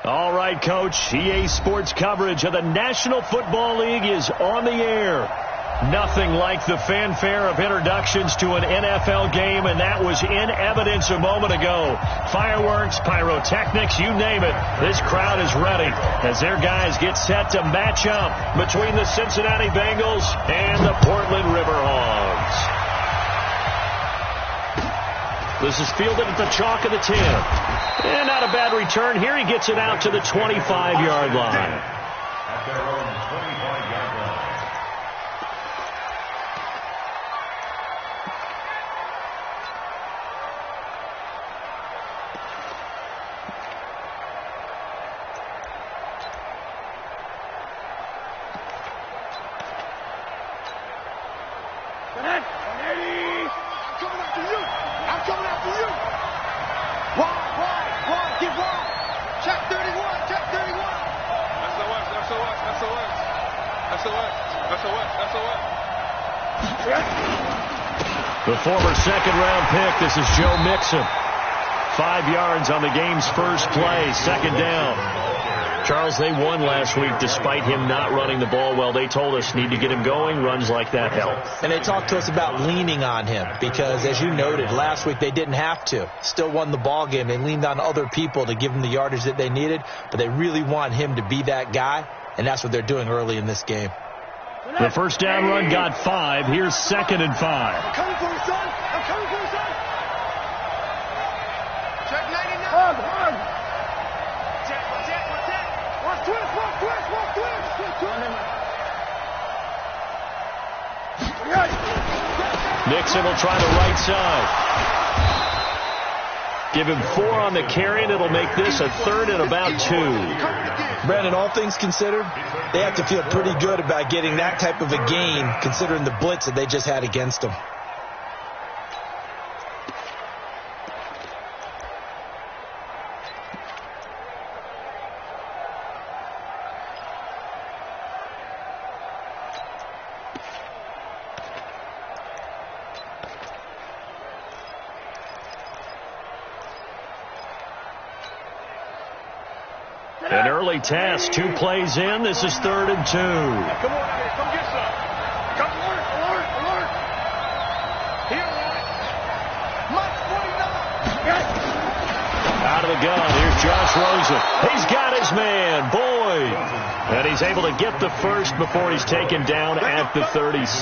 All right, Coach, EA Sports coverage of the National Football League is on the air. Nothing like the fanfare of introductions to an NFL game, and that was in evidence a moment ago. Fireworks, pyrotechnics, you name it. This crowd is ready as their guys get set to match up between the Cincinnati Bengals and the Portland Riverhawks. This is fielded at the chalk of the 10. And not a bad return. Here he gets it out to the 25-yard line. At their own 25-yard line. The former second-round pick, this is Joe Mixon. 5 yards on the game's first play, second down. Charles, they won last week despite him not running the ball well. They told us need to get him going. Runs like that help. And they talked to us about leaning on him because, as you noted, last week they didn't have to. Still won the ball game. They leaned on other people to give them the yardage that they needed, but they really want him to be that guy, and that's what they're doing early in this game. The first down run got 5. Here's 2nd and 5. I'm coming for you, son. I'm coming for you, son. Check 99. Hard. Check. Watch twist. Nixon will try the right side. Give him 4 on the carry, and it'll make this a 3rd and about 2. Brandon, all things considered, they have to feel pretty good about getting that type of a gain considering the blitz that they just had against them. An early test, 2 plays in. This is 3rd and 2. Come on, come get some. Come alert. Here, Mike 49. Out of the gun, here's Josh Rosen. He's got his man, Boyd. And he's able to get the first before he's taken down at the 36.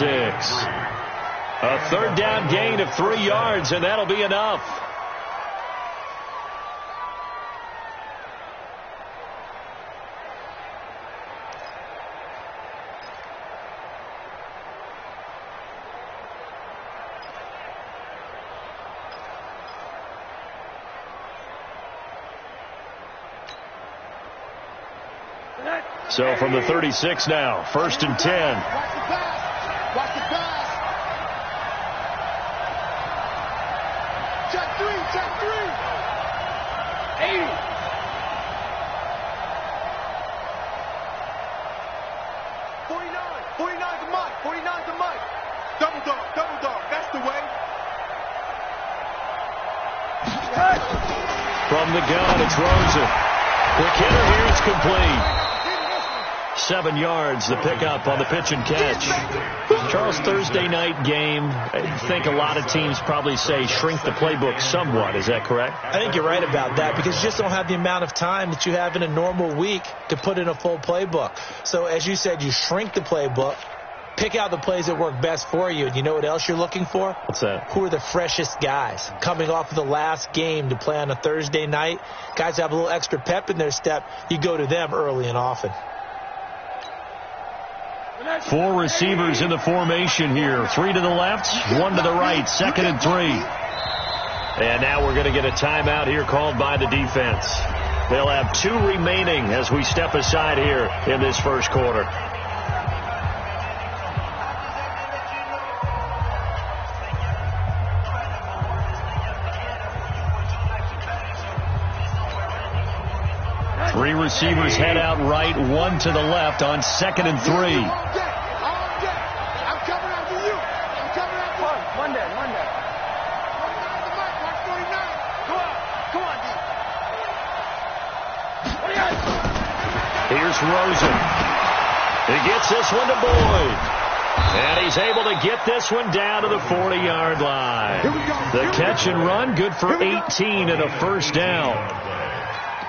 A 3rd down gain of 3 yards, and that'll be enough. So from the 36 now, 1st and 10. Watch the pass. Check 3. 80. 49 to Mike. Double dog. That's the way. From the gun, it's Rosen. Quick hitter here, it's complete. 7 yards, the pickup on the pitch and catch. Charles, Thursday night game, I think a lot of teams probably say shrink the playbook somewhat. Is that correct? I think you're right about that because you just don't have the amount of time that you have in a normal week to put in a full playbook. So as you said, you shrink the playbook, pick out the plays that work best for you, and you know what else you're looking for? What's that? Who are the freshest guys coming off of the last game to play on a Thursday night? Guys have a little extra pep in their step. You go to them early and often. 4 receivers in the formation here. 3 to the left, 1 to the right. 2nd and 3. And now we're going to get a timeout here called by the defense. They'll have 2 remaining as we step aside here in this first quarter. Three receivers head out right, one to the left on 2nd and 3. All day. I'm coming after you. I'm coming after you. One day. 49 the mic. Watch 49. Come on, D. Here's Rosen. He gets this one to Boyd. And he's able to get this one down to the 40-yard line. The catch and run, good for 18 and a first down.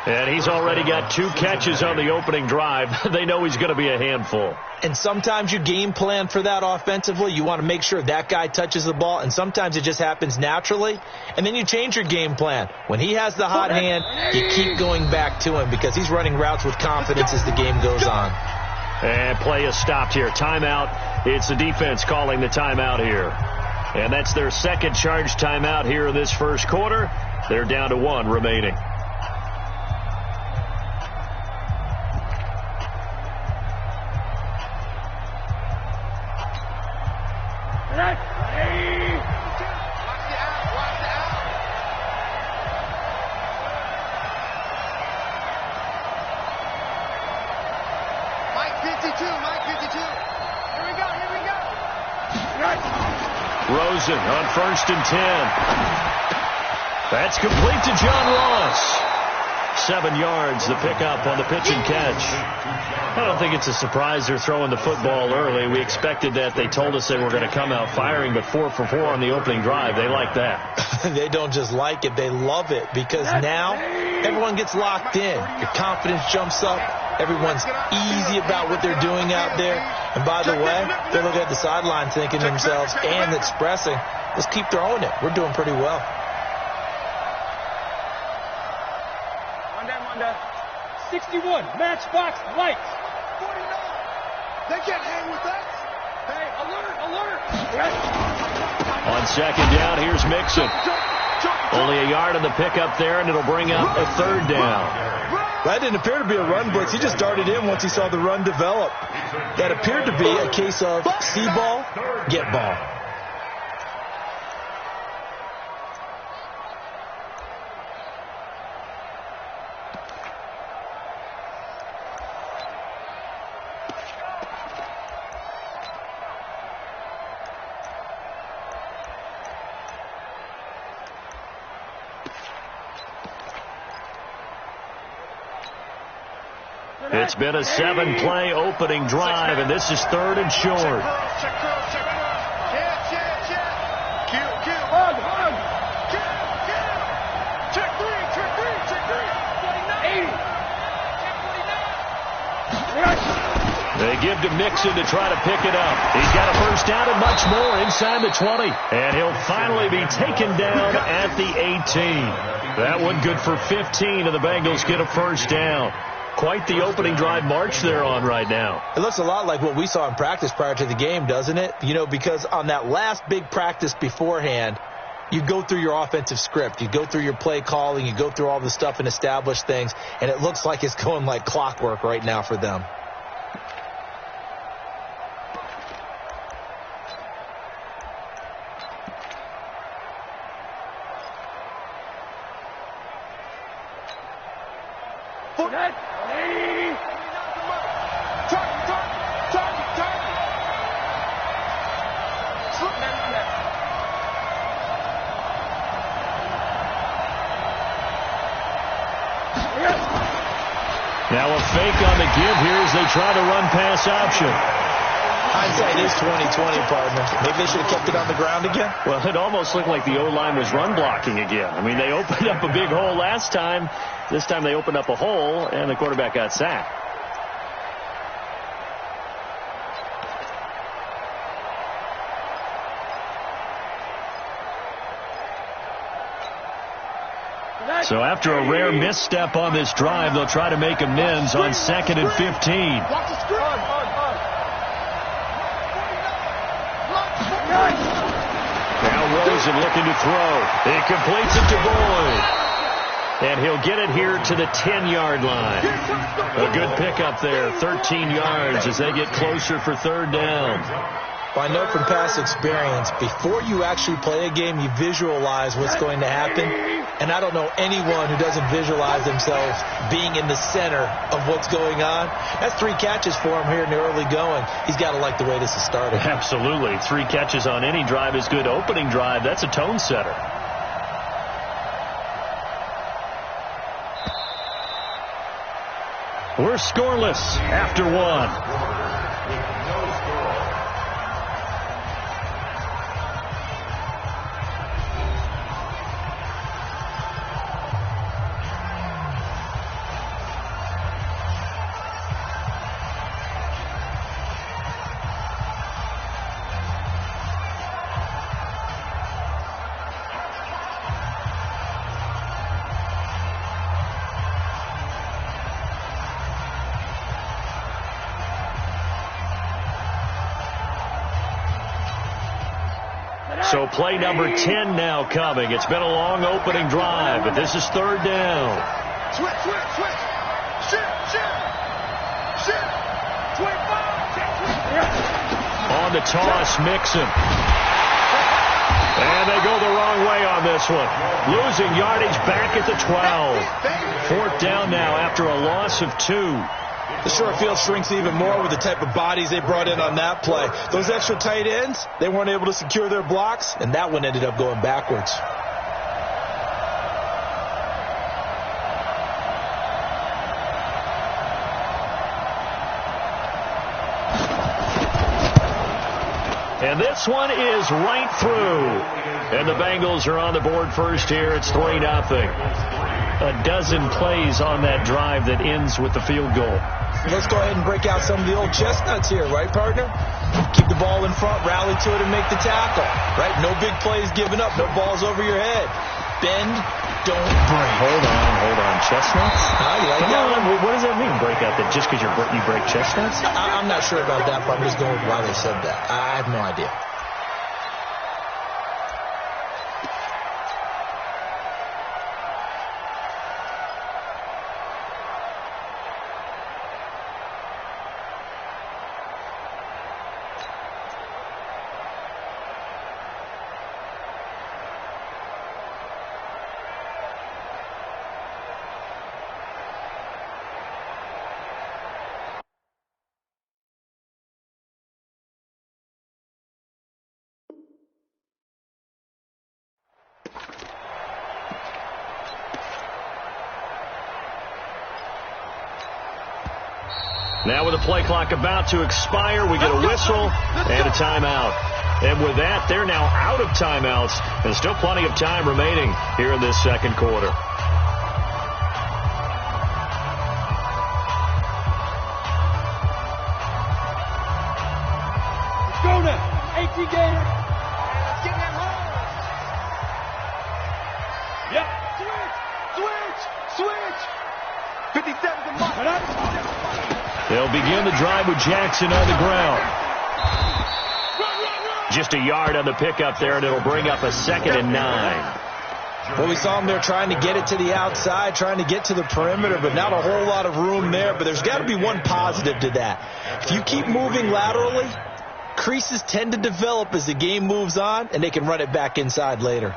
And he's already got 2 catches on the opening drive. They know he's going to be a handful. And sometimes you game plan for that offensively. You want to make sure that guy touches the ball, and sometimes it just happens naturally. And then you change your game plan. When he has the hot hand, you keep going back to him because he's running routes with confidence as the game goes on. And play is stopped here. Timeout. It's the defense calling the timeout here. And that's their second charge timeout here in this first quarter. They're down to 1 remaining. Rosen on 1st and 10. That's complete to John Ross. 7 yards, the pickup on the pitch and catch. I don't think it's a surprise they're throwing the football early. We expected that. They told us they were going to come out firing, but 4 for 4 on the opening drive. They like that. They don't just like it, they love it, because now everyone gets locked in. Your confidence jumps up. Everyone's easy about what they're doing out there. And by the way, they're looking at the sideline thinking to themselves and expressing, let's keep throwing it. We're doing pretty well. Monday. 61, matchbox lights. 49. They can't hang with us. Hey, alert. On 2nd down, here's Mixon. Only a yard on the pickup there, and it'll bring up a 3rd down. That didn't appear to be a run blitz. He just darted in once he saw the run develop. That appeared to be a case of see ball, get ball. It's been a 7-play opening drive, and this is 3rd and short. Check. Hug. Check 3. 80. They give to Mixon to try to pick it up. He's got a first down and much more inside the 20. And he'll finally be taken down at the 18. That one good for 15, and the Bengals get a first down. Quite the opening drive march they're on right now. It looks a lot like what we saw in practice prior to the game, doesn't it? You know, because on that last big practice beforehand, you go through your offensive script. You go through your play calling. You go through all the stuff and establish things. And it looks like it's going like clockwork right now for them. Now a fake on the give here as they try to run pass option. Hindsight is 20/20, partner. Maybe they should have kept it on the ground again. Well, it almost looked like the O-line was run blocking again. I mean, they opened up a big hole last time. This time they opened up a hole, and the quarterback got sacked. So after a rare misstep on this drive, they'll try to make amends on 2nd and 15. Now Rosen looking to throw. He completes it to Boyd. And he'll get it here to the 10-yard line. A good pickup there, 13 yards as they get closer for 3rd down. Well, I know from past experience, before you actually play a game, you visualize what's going to happen. And I don't know anyone who doesn't visualize themselves being in the center of what's going on. That's 3 catches for him here in the early going. He's got to like the way this is started. Absolutely. 3 catches on any drive is good. Opening drive, that's a tone setter. We're scoreless after 1. So play number 10 now coming. It's been a long opening drive, but this is 3rd down. Switch. Shift. 25. On the toss, Mixon. And they go the wrong way on this one. Losing yardage back at the 12. 4th down now after a loss of 2. The short field shrinks even more with the type of bodies they brought in on that play. Those extra tight ends, they weren't able to secure their blocks, and that one ended up going backwards. And this one is right through. And the Bengals are on the board first here. It's 3-0. A dozen plays on that drive that ends with the field goal. Let's go ahead and break out some of the old chestnuts here, right, partner? Keep the ball in front, rally to it, and make the tackle, right? No big plays given up, no balls over your head. Bend, don't break. Hold on. Chestnuts? You like that one? What does that mean, break out? That just because you break chestnuts? I'm not sure about that, but I'm just going with why they said that. I have no idea. Now with the play clock about to expire, we get a whistle and a timeout. And with that, they're now out of timeouts. There's still plenty of time remaining here in this second quarter. Go now. 18 Gator. Let's get that home. Yep. Switch. 57's a mark. They'll begin the drive with Jackson on the ground. Just a yard on the pickup there, and it'll bring up a 2nd and 9. Well, we saw him there trying to get it to the outside, trying to get to the perimeter, but not a whole lot of room there. But there's got to be one positive to that. If you keep moving laterally, creases tend to develop as the game moves on, and they can run it back inside later.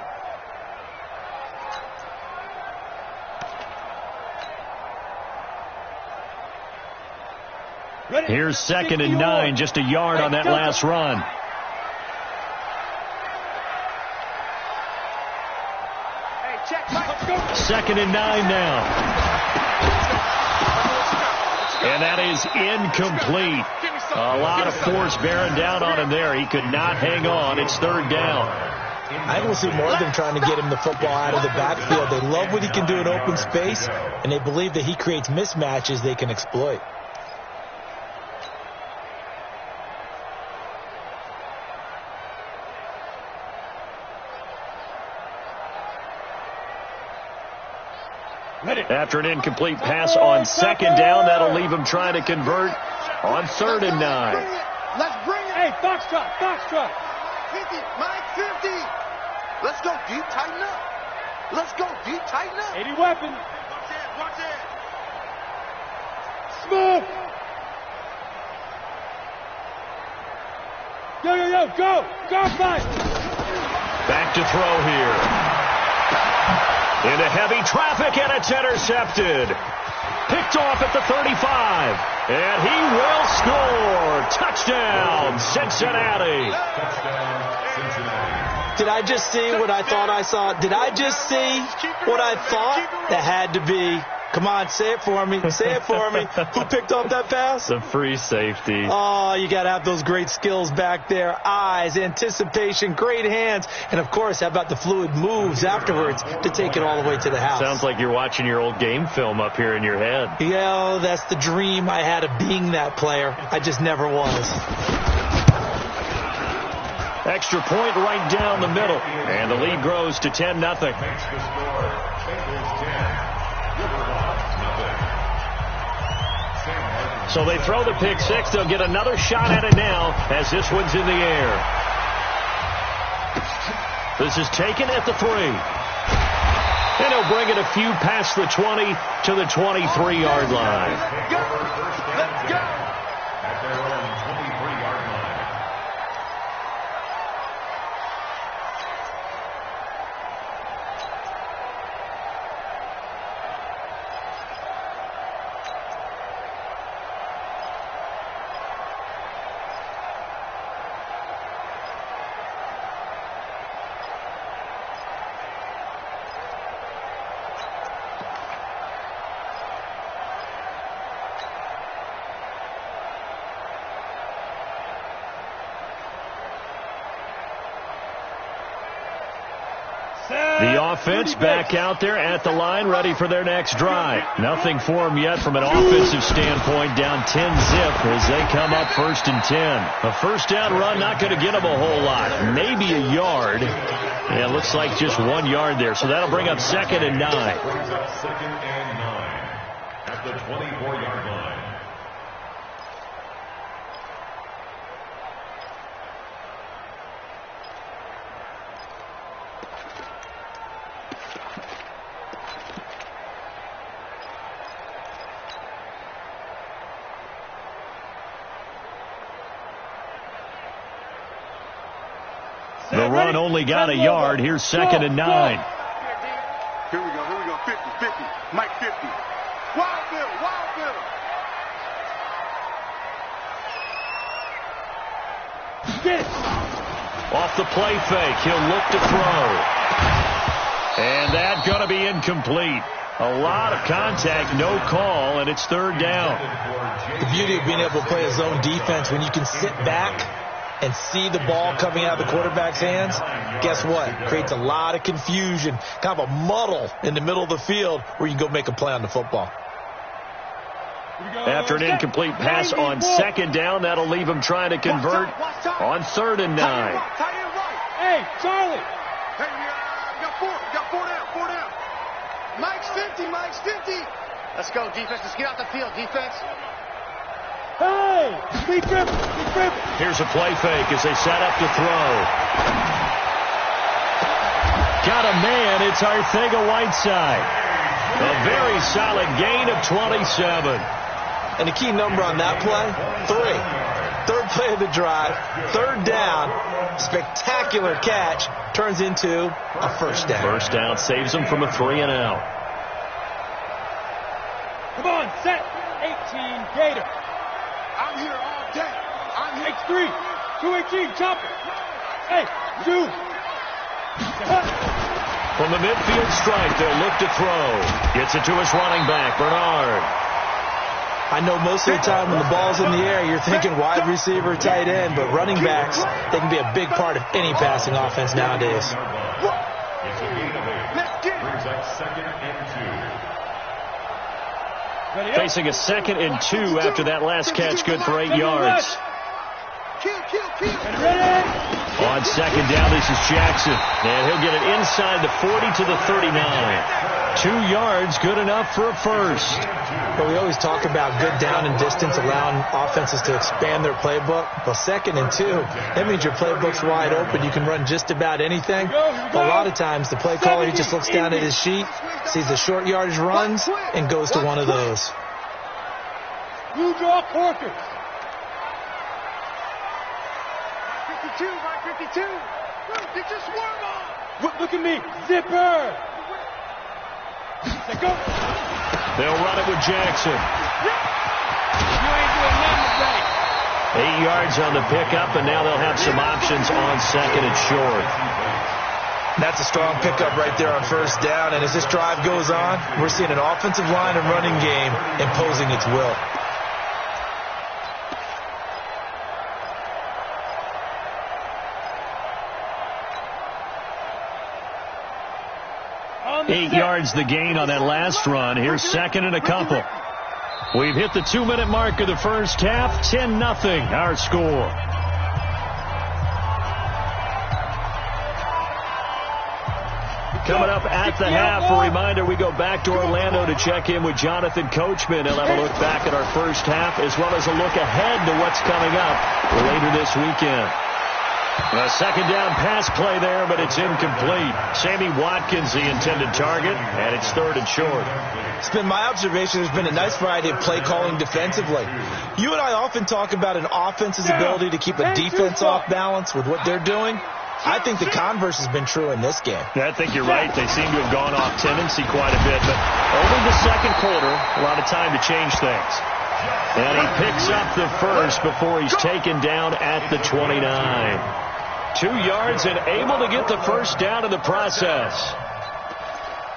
Here's 2nd and 9, just a yard on that last run. Second and 9 now. And that is incomplete. A lot of force bearing down on him there. He could not hang on. It's 3rd down. I will see more of them trying to get him the football out of the backfield. They love what he can do in open space, and they believe that he creates mismatches they can exploit. After an incomplete pass on 2nd down, that'll leave him trying to convert on 3rd and 9. Let's bring it. Hey, Foxtrot. 50, Mike 50. Let's go deep, tighten up. 80 weapon. Watch it. Smooth. Yo, go! Go, fight! Back to throw here. Into heavy traffic, and it's intercepted. Picked off at the 35. And he will score. Touchdown, Cincinnati. Did I just see what I thought I saw? Did I just see what I thought? That had to be. Come on, say it for me. Say it for me. Who picked up that pass? The free safety. Oh, you got to have those great skills back there. Eyes, anticipation, great hands. And, of course, how about the fluid moves afterwards to take it all the way to the house? Sounds like you're watching your old game film up here in your head. Yeah, that's the dream I had of being that player. I just never was. Extra point right down the middle. And the lead grows to 10-0. So they throw the pick six. They'll get another shot at it now as this one's in the air. This is taken at the 3. And he'll bring it a few past the 20 to the 23-yard line. Let's go. At their own 23-yard line. The offense back out there at the line, ready for their next drive. Nothing for them yet from an offensive standpoint, down 10-zip as they come up 1st and 10. A first down run, not going to get them a whole lot. Maybe a yard. Yeah, it looks like just 1 yard there, so that'll bring up 2nd and 9. Brings up 2nd and 9 at the 24-yard line. The run only got a yard. Here's 2nd and 9. Here we go. 50, 50. Mike 50. Wild Bill. Get it! Off the play fake, he'll look to throw. And that's going to be incomplete. A lot of contact, no call, and it's 3rd down. The beauty of being able to play a zone defense when you can sit back and see the ball coming out of the quarterback's hands, guess what? Creates a lot of confusion, kind of a muddle in the middle of the field where you can go make a play on the football. After an incomplete pass on 2nd down, that'll leave him trying to convert on 3rd and 9. Hey, Charlie! Hey, got 4 down. Mike's 50. Let's go, defense. Let's get out the field, defense. Hey! Be grip! Here's a play fake as they set up to throw. Got a man. It's Arcega-Whiteside. A very solid gain of 27. And the key number on that play, 3. 3rd play of the drive, 3rd down, spectacular catch, turns into a 1st down. 1st down saves them from a 3 and out. Come on, set! 18, Gator. I'm here all day. X3, 218, chop it. Hey, 2. From the midfield stripe, they'll look to throw. Gets it to his running back, Bernard. I know most of the time when the ball's in the air, you're thinking wide receiver, tight end, but running backs, they can be a big part of any passing offense nowadays. It's a gain of 8. Brings up 2nd and 2. Facing a 2nd and 2 after that last catch, good for 8 yards. On 2nd down, this is Jackson. And he'll get it inside the 40 to the 39. 2 yards, good enough for a first. But we always talk about good down and distance, allowing offenses to expand their playbook. Well, 2nd and 2, that means your playbook's wide open. You can run just about anything. But a lot of times, the play caller, he just looks down at his sheet, sees the short yardage runs, and goes to one of those. You draw Corkers. 52, Mike 52. Get your swarm on. Look at me. Zipper. Let's go. They'll run it with Jackson. You ain't doing nothing today. 8 yards on the pickup, and now they'll have some options on second and short. That's a strong pickup right there on first down, and as this drive goes on, we're seeing an offensive line and running game imposing its will. Eight yards the gain on that last run. Here's second and a couple. We've hit the 2-minute mark of the first half. 10-0 our score. Coming up at the half, a reminder, we go back to Orlando to check in with Jonathan Coachman. He'll have a look back at our first half as well as a look ahead to what's coming up later this weekend. A second down pass play there, but it's incomplete. Sammy Watkins, the intended target, and it's third and short. It's been my observation there's been a nice variety of play calling defensively. You and I often talk about an offense's ability to keep a defense off balance with what they're doing. I think the converse has been true in this game. I think you're right. They seem to have gone off tendency quite a bit, but over the second quarter, a lot of time to change things. And he picks up the first before he's taken down at the 29. 2 yards and able to get the first down in the process.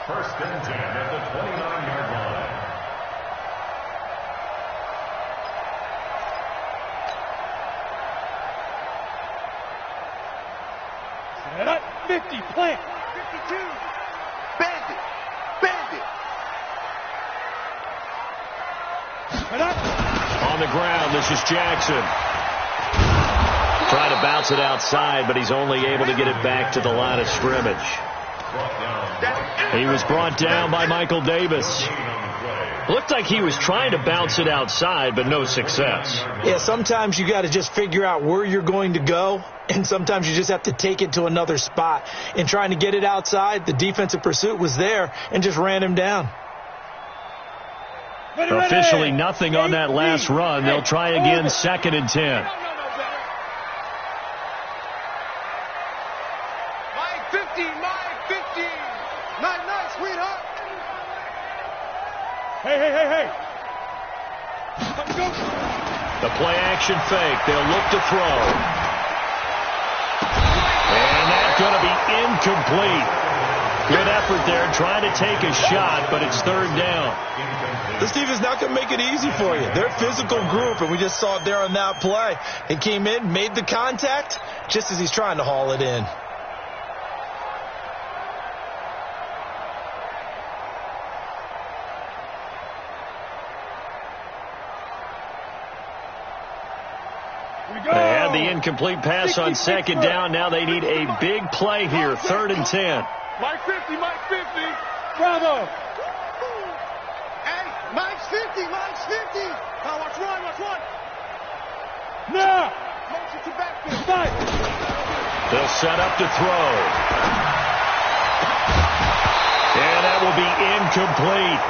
First and 10 at the 29-yard line. Set up. 50. Plant. 52. Bandit. Bandit. Set up. On the ground, this is Jackson. Trying to bounce it outside, but he's only able to get it back to the line of scrimmage. He was brought down by Michael Davis. Looked like he was trying to bounce it outside, but no success. Yeah, sometimes you got to just figure out where you're going to go, and sometimes you just have to take it to another spot. In trying to get it outside, the defensive pursuit was there and just ran him down. Officially nothing on that last run. They'll try again, second and 10. Hey. The play-action fake. They'll look to throw. And that's going to be incomplete. Good effort there, trying to take a shot, but it's third down. This defense not going to make it easy for you. They're a physical group, and we just saw it there on that play. He came in, made the contact, just as he's trying to haul it in. They had the incomplete pass on second down. Now they need a big play here, third and 10. Mike 50, Mike 50. Bravo. Hey, Mike's 50, Mike's 50. Now watch one. Now. Motion to backfield. Fight. They'll set up to throw. And that will be incomplete.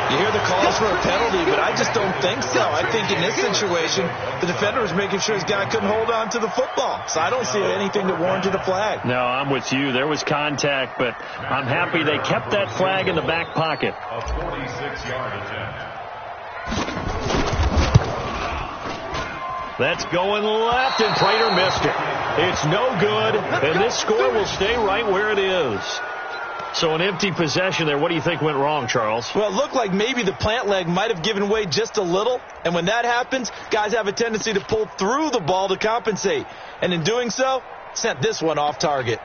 You hear the calls for a penalty, but I just don't think so. I think in this situation, the defender was making sure his guy couldn't hold on to the football. So I don't see anything that warranted a flag. No, I'm with you. There was contact, but I'm happy they kept that flag in the back pocket. A 46-yard attempt. That's going left, and Prater missed it. It's no good, and this score will stay right where it is. So an empty possession there. What do you think went wrong, Charles? Well, it looked like maybe the plant leg might have given way just a little. And when that happens, guys have a tendency to pull through the ball to compensate. And in doing so, sent this one off target.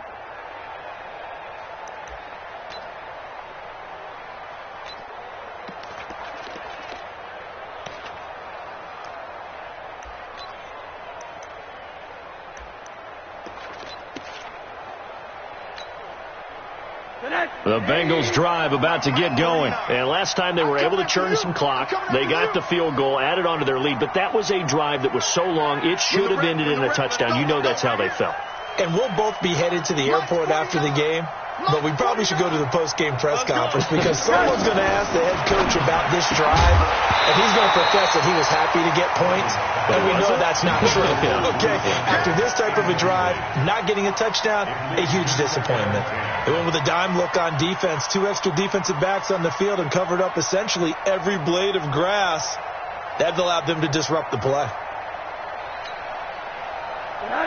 The Bengals drive about to get going. And last time they were able to churn some clock. They got the field goal, added on to their lead. But that was a drive that was so long, it should have ended in a touchdown. You know that's how they felt. And we'll both be headed to the airport after the game. But we probably should go to the post-game press conference because someone's going to ask the head coach about this drive, and he's going to profess that he was happy to get points, and we know that's not true. Okay, after this type of a drive, not getting a touchdown, a huge disappointment. They went with a dime look on defense, 2 extra defensive backs on the field and covered up essentially every blade of grass. That allowed them to disrupt the play.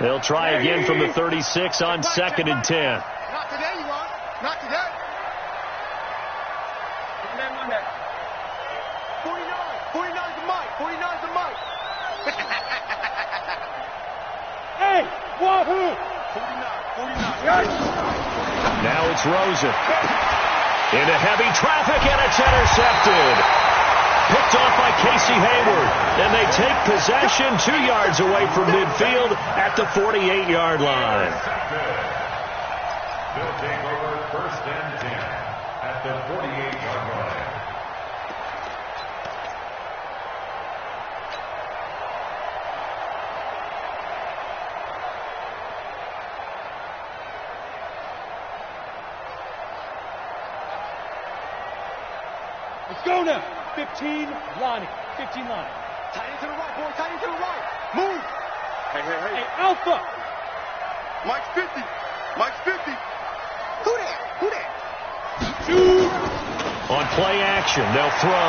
They'll try again from the 36 on 2nd and 10. Not today, you want. Not today. 49 is the mic. 49 is the mic. Hey, wahoo! 49. Now it's Rosen. Into heavy traffic, and it's intercepted. Picked off by Casey Hayward. And they take possession 2 yards away from midfield at the 48-yard line. They'll take over 1st and 10 at the 48-yard line. Let's go now. 15, Lonnie. 15, Lonnie. Tight end to the right, boy. Tight end to the right. Move. Hey. Hey, Alpha. Mike's 50. Mike's 50. Who there? On play action, they'll throw.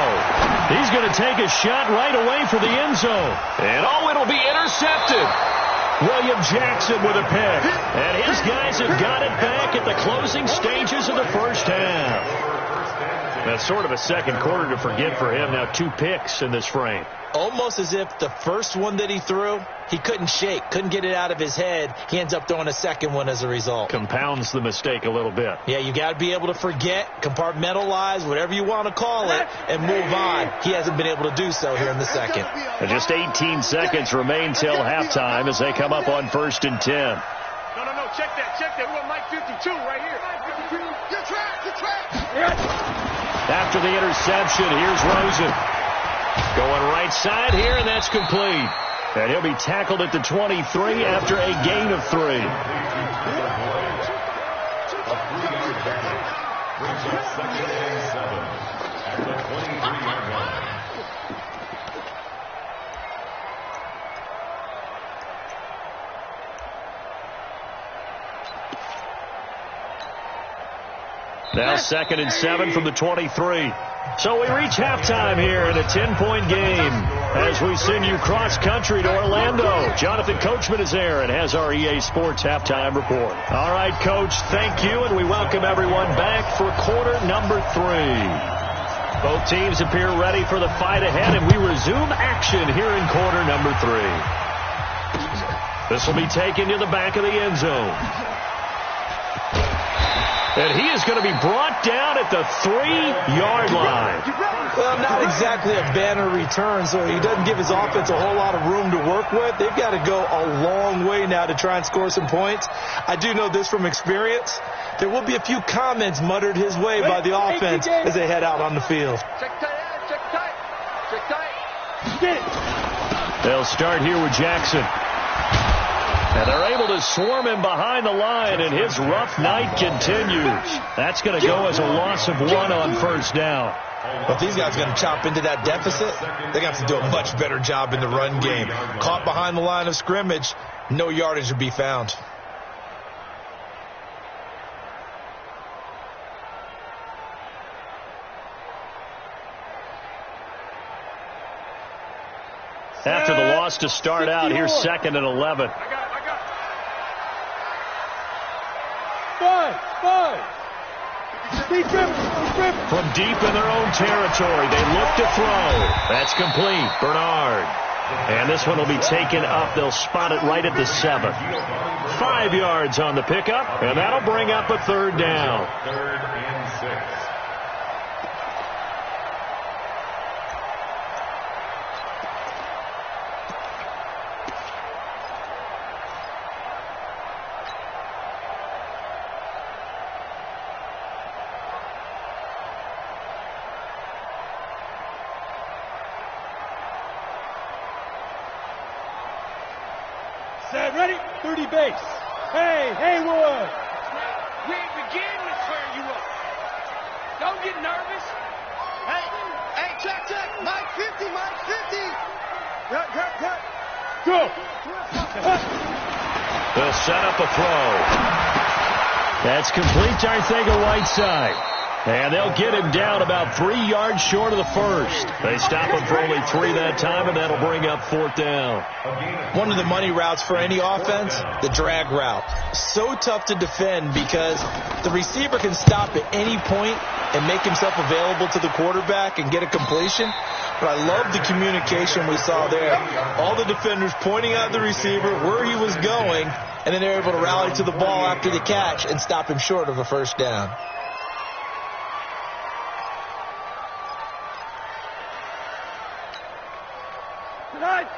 He's going to take a shot right away for the end zone. And it'll be intercepted. William Jackson with a pick. And his guys have got it back at the closing stages of the first half. That's sort of a second quarter to forget for him. Now 2 picks in this frame. Almost as if the first one that he threw, he couldn't shake, couldn't get it out of his head. He ends up throwing a second one as a result. Compounds the mistake a little bit. Yeah, you got to be able to forget, compartmentalize, whatever you want to call it, and move on. He hasn't been able to do so here in the second. And just 18 seconds remain till halftime as they come up on 1st and 10. No. Check that. We want Mike 52 right here. You're trapped. After the interception, here's Rosen. Going right side here, and that's complete. And he'll be tackled at the 23 after a gain of 3. Brings up 2nd and 7 at the 23-yard line. Now 2nd and 7 from the 23. So we reach halftime here in a 10-point game as we send you cross-country to Orlando. Jonathan Coachman is there and has our EA Sports halftime report. All right, Coach, thank you, and we welcome everyone back for quarter number 3. Both teams appear ready for the fight ahead, and we resume action here in quarter number 3. This will be taken to the back of the end zone. And he is going to be brought down at the 3-yard line. Well, not exactly a banner return, so he doesn't give his offense a whole lot of room to work with. They've got to go a long way now to try and score some points. I do know this from experience. There will be a few comments muttered his way by the offense as they head out on the field. Check tight. Get it. They'll start here with Jackson. And they're able to swarm him behind the line, and his rough night continues. That's going to go as a loss of 1 on 1st down. But if these guys are going to chop into that deficit, they're going to have to do a much better job in the run game. Caught behind the line of scrimmage, no yardage to be found. After the loss to start out, here's 2nd and 11. Five. From deep in their own territory, they look to throw. That's complete. Bernard. And this one will be taken up. They'll spot it right at the 7. 5 yards on the pickup, and that'll bring up a 3rd down. 3rd and 6. Set, ready, 30 base. Hey, Haywood. We ain't beginning to swear you up. Don't get nervous. Hey, check. Mike 50, Mike 50. Cut. Go. They'll set up a throw. That's complete to Arcega-Whiteside. And they'll get him down about 3 yards short of the first. They stop him for only 3 that time, and that'll bring up 4th down. One of the money routes for any offense, the drag route. So tough to defend because the receiver can stop at any point and make himself available to the quarterback and get a completion. But I love the communication we saw there. All the defenders pointing out the receiver, where he was going, and then they're able to rally to the ball after the catch and stop him short of a first down.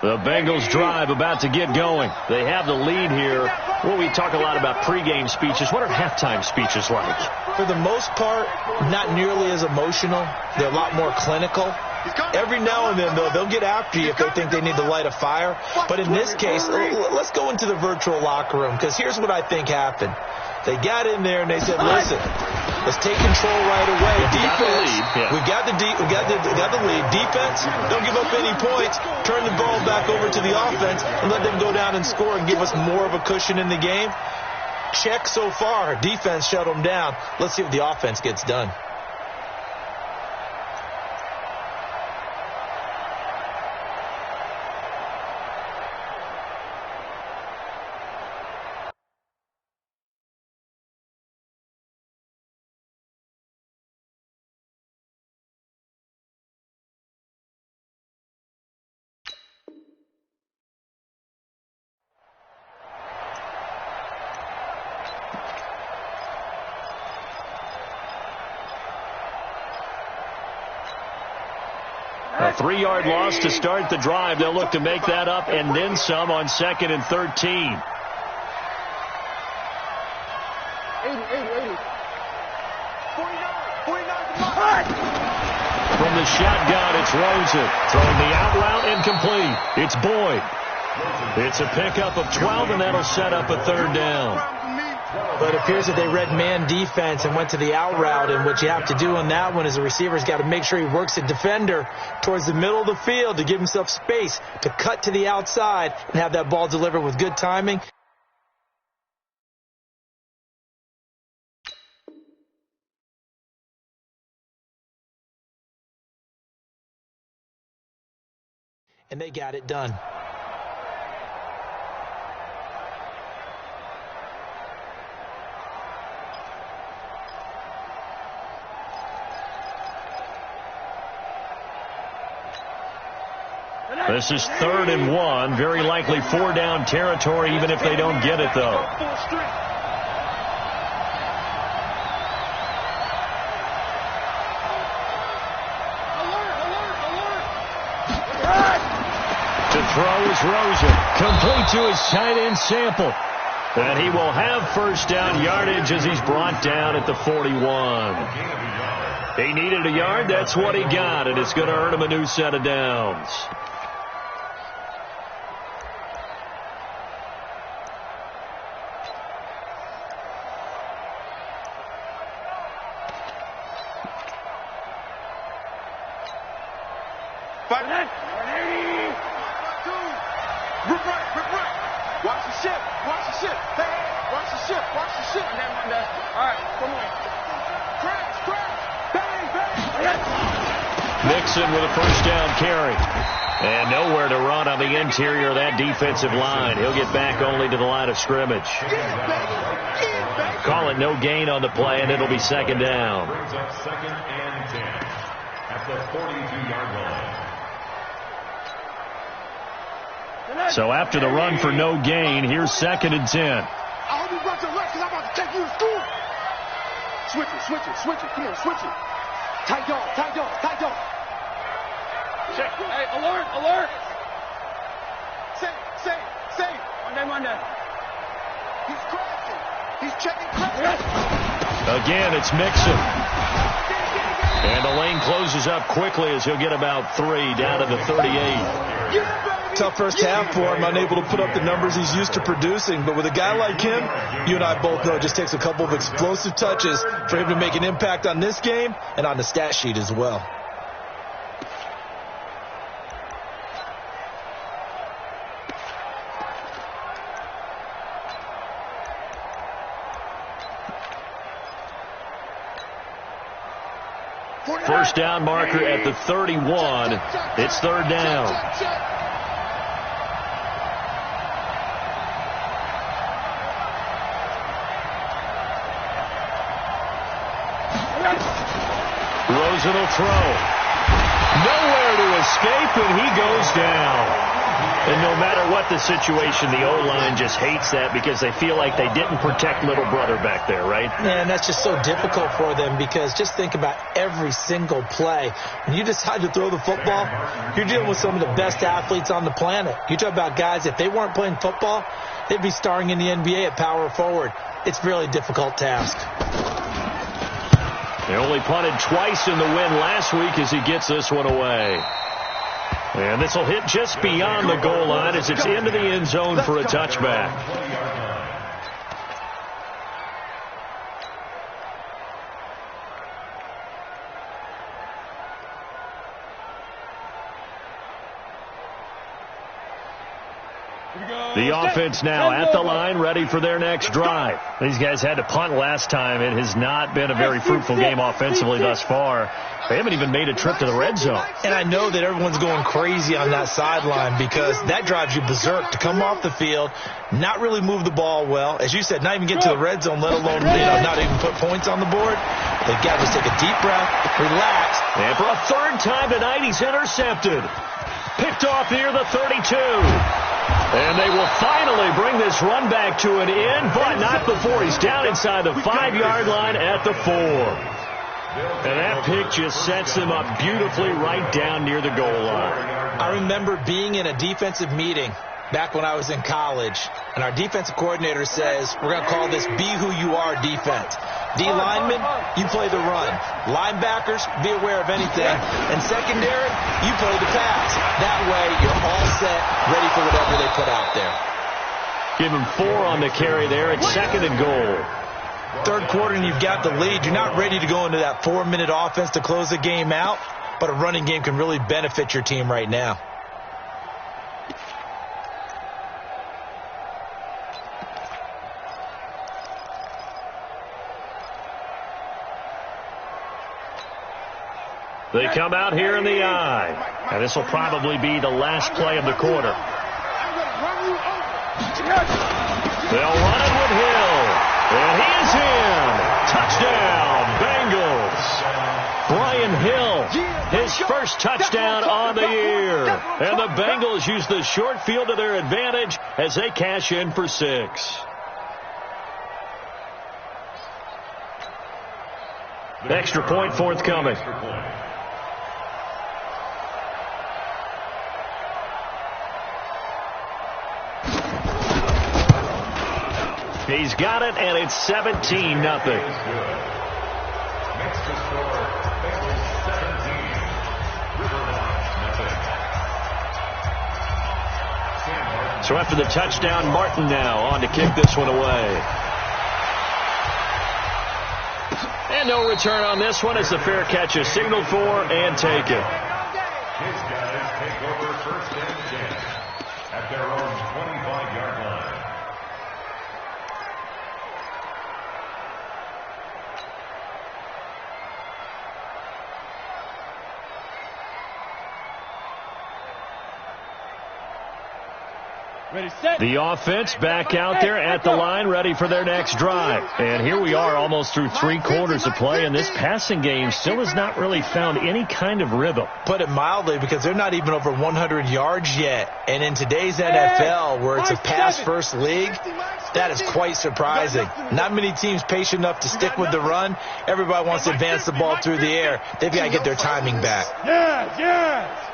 The Bengals drive about to get going. They have the lead here. Well, we talk a lot about pregame speeches. What are halftime speeches like? For the most part, not nearly as emotional. They're a lot more clinical. Every now and then, though, they'll get after you if they think they need to light a fire. But in this case, let's go into the virtual locker room, because here's what I think happened. They got in there and they said, listen, let's take control right away. Defense, we got the lead. Defense, don't give up any points. Turn the ball back over to the offense and let them go down and score and give us more of a cushion in the game. Check so far. Defense shut them down. Let's see if the offense gets done. A 3-yard loss to start the drive. They'll look to make that up and then some on 2nd and 13. 80. From the shotgun, it's Rosen. Throwing the out route incomplete. It's Boyd. It's a pickup of 12, and that'll set up a 3rd down. But it appears that they read man defense and went to the out route, and what you have to do on that one is the receiver's got to make sure he works the defender towards the middle of the field to give himself space to cut to the outside and have that ball delivered with good timing. And they got it done. This is 3rd and 1. Very likely 4-down territory, even if they don't get it, though. To throw is Rosen. Complete to his tight end Sample. And he will have 1st down yardage as he's brought down at the 41. He needed a yard. That's what he got, and it's going to earn him a new set of downs. Mixon with a 1st down carry. And nowhere to run on the interior of that defensive line. He'll get back only to the line of scrimmage. Call it no gain on the play, and it'll be 2nd down. Brings up 2nd and 10 at the 42-yard line. So after the run for no gain, here's 2nd and 10. I hope you brought your left because I'm about to take you to school. Switch it. Come on, switch it. Tight dog. Check. Hey, alert. Safe. Monday. He's crashing. He's checking crashing. Again, it's Mixon. And the lane closes up quickly as he'll get about 3 down to the 38. Tough first half for him, unable to put up the numbers he's used to producing. But with a guy like him, you and I both know it just takes a couple of explosive touches for him to make an impact on this game and on the stat sheet as well. First down marker at the 31. It's third down. Rosen will throw. Nowhere to escape, and he goes down. And no matter what the situation, the O-line just hates that because they feel like they didn't protect little brother back there, right? Yeah, and that's just so difficult for them because just think about every single play. When you decide to throw the football, you're dealing with some of the best athletes on the planet. You talk about guys, if they weren't playing football, they'd be starring in the NBA at power forward. It's a really difficult task. They only punted twice in the win last week as he gets this one away. And this will hit just beyond the goal line as it's into the end zone for a touchback. The offense now at the line, ready for their next drive. These guys had to punt last time. It has not been a very fruitful game offensively thus far. They haven't even made a trip to the red zone. And I know that everyone's going crazy on that sideline because that drives you berserk to come off the field, not really move the ball well. As you said, not even get to the red zone, let alone not even put points on the board. They've got to just take a deep breath, relax. And for a third time tonight, he's intercepted. Picked off near the 32. And they will finally bring this run back to an end, but not before he's down inside the 5-yard line at the 4. And that pick just sets him up beautifully right down near the goal line. I remember being in a defensive meeting back when I was in college, and our defensive coordinator says, we're going to call this Be Who You Are defense. D linemen, you play the run. Linebackers, be aware of anything. And secondary, you play the pass. That way, you're all set, ready for whatever they put out there. Give him 4 on the carry there. It's 2nd and goal. Third quarter and you've got the lead. You're not ready to go into that 4-minute offense to close the game out, but a running game can really benefit your team right now. They come out here in the eye. And this will probably be the last play of the quarter. They'll run it with Hill. And he is in. Touchdown, Bengals. Brian Hill, his first touchdown on the year. And the Bengals use the short field to their advantage as they cash in for 6. Extra point forthcoming. He's got it, and it's 17-0. Next to score, Bengals 17, Riverline, nothing. So after the touchdown, Martin now on to kick this one away. And no return on this one as the fair catch is signaled for and taken. His guys take over 1st and 10 at their own 25-yard line. Ready, set. The offense back out there at the line, ready for their next drive. And here we are almost through 3 quarters of play, and this passing game still has not really found any kind of rhythm. Put it mildly, because they're not even over 100 yards yet. And in today's NFL, where it's a pass-first league, that is quite surprising. Not many teams patient enough to stick with the run. Everybody wants to advance the ball through the air. They've got to get their timing back. Yes, yes.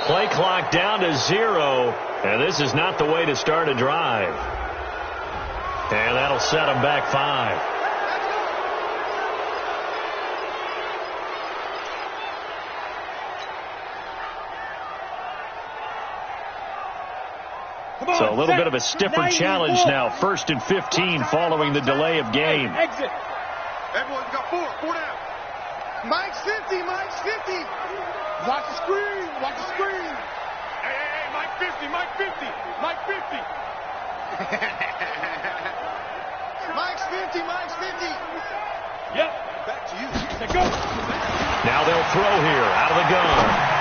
Play clock down to 0, and this is not the way to start a drive. And that'll set them back 5. So a little bit of a stiffer challenge now. 1st and 15 following the delay of game. Exit. Everyone's got 4 down. Mike's 50, Mike's 50. Watch the screen, watch the screen. Hey, Mike 50, Mike 50, Mike 50. Mike's 50, Mike's 50. Yep. Back to you. Let's go. Now they'll throw here out of the gun.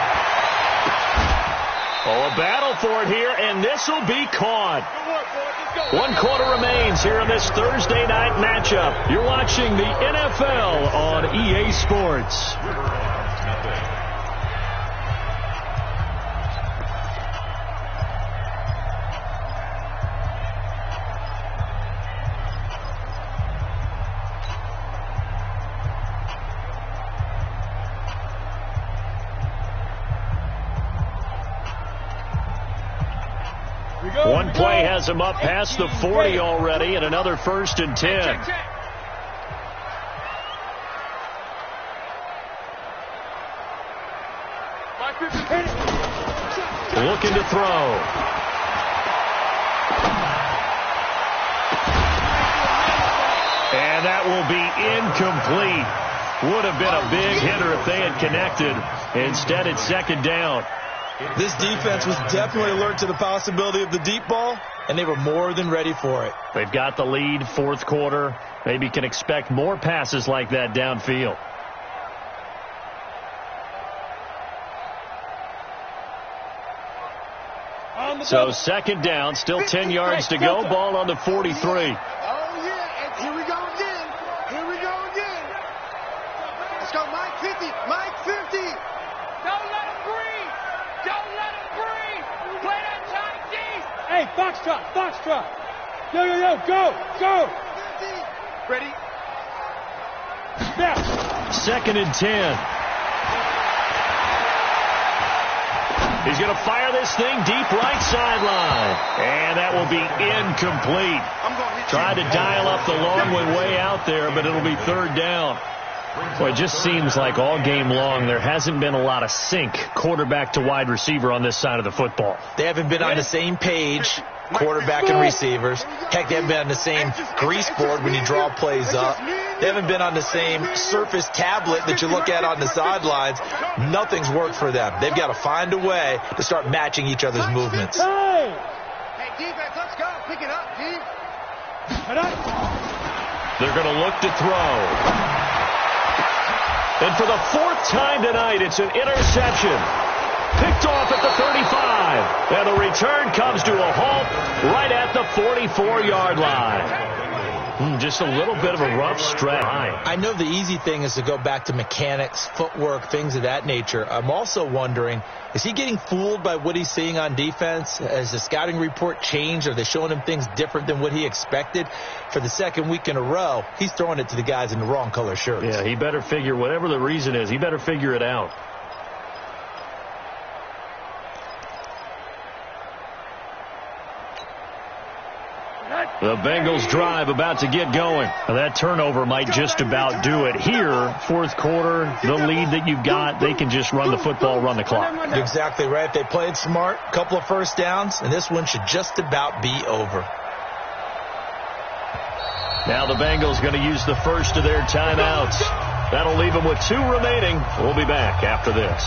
Oh, a battle for it here, and this will be caught. 1 quarter remains here in this Thursday night matchup. You're watching the NFL on EA Sports. One play has him up past the 40 already, and another 1st and 10. Looking to throw. And that will be incomplete. Would have been a big hitter if they had connected. Instead, it's 2nd down. This defense was definitely alert to the possibility of the deep ball, and they were more than ready for it. They've got the lead, 4th quarter. Maybe can expect more passes like that downfield. So 2nd down, still 10 yards to go. Ball on the 43. Oh, yeah, and here we go again. Here we go again. Let's go, Mike 50, Mike 50. Don't let him breathe. Don't let him breathe. Play that tight D. Hey, Foxtrot, Foxtrot. Yo, go. 50. Ready? Now. 2nd and 10. He's going to fire this thing deep right sideline. And that will be incomplete. Tried to dial up the long one way out there, but it'll be 3rd down. Well, it just seems like all game long there hasn't been a lot of sync quarterback to wide receiver on this side of the football. They haven't been on the same page, quarterback and receivers. Heck, they haven't been on the same grease board when you draw plays up. They haven't been on the same surface tablet that you look at on the sidelines. Nothing's worked for them. They've got to find a way to start matching each other's movements. Hey, defense, let's go. Pick it up, D. They're going to look to throw. And for the 4th time tonight, it's an interception. Picked off at the 35. And the return comes to a halt right at the 44-yard line. Just a little bit of a rough stretch. I know the easy thing is to go back to mechanics, footwork, things of that nature. I'm also wondering, is he getting fooled by what he's seeing on defense? Has the scouting report changed? Are they showing him things different than what he expected? For the 2nd week in a row, he's throwing it to the guys in the wrong color shirts. Yeah, he better figure, whatever the reason is, he better figure it out. The Bengals drive about to get going. That turnover might just about do it. Here, 4th quarter, the lead that you've got, they can just run the football, run the clock. Exactly right. They played smart, couple of 1st downs, and this one should just about be over. Now the Bengals going to use the first of their timeouts. That'll leave them with 2 remaining. We'll be back after this.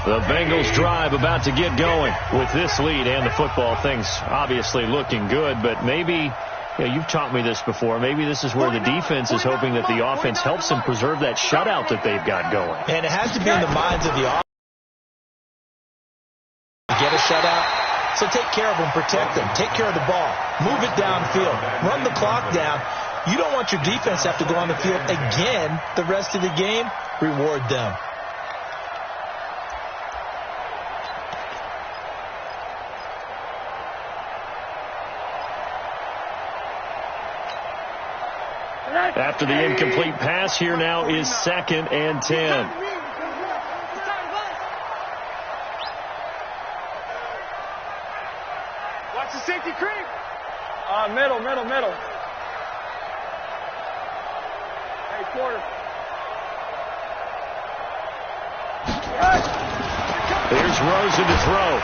The Bengals drive about to get going with this lead and the football. Things obviously looking good, but maybe, you've taught me this before, maybe this is where the defense is hoping that the offense helps them preserve that shutout that they've got going. And it has to be in the minds of the offense to get a shutout. So take care of them, protect them, take care of the ball, move it downfield, run the clock down. You don't want your defense to have to go on the field again the rest of the game. Reward them. After the incomplete pass, here now is 2nd and 10. Watch the safety creep. Middle. Hey, quarter. Here's Rosen to throw.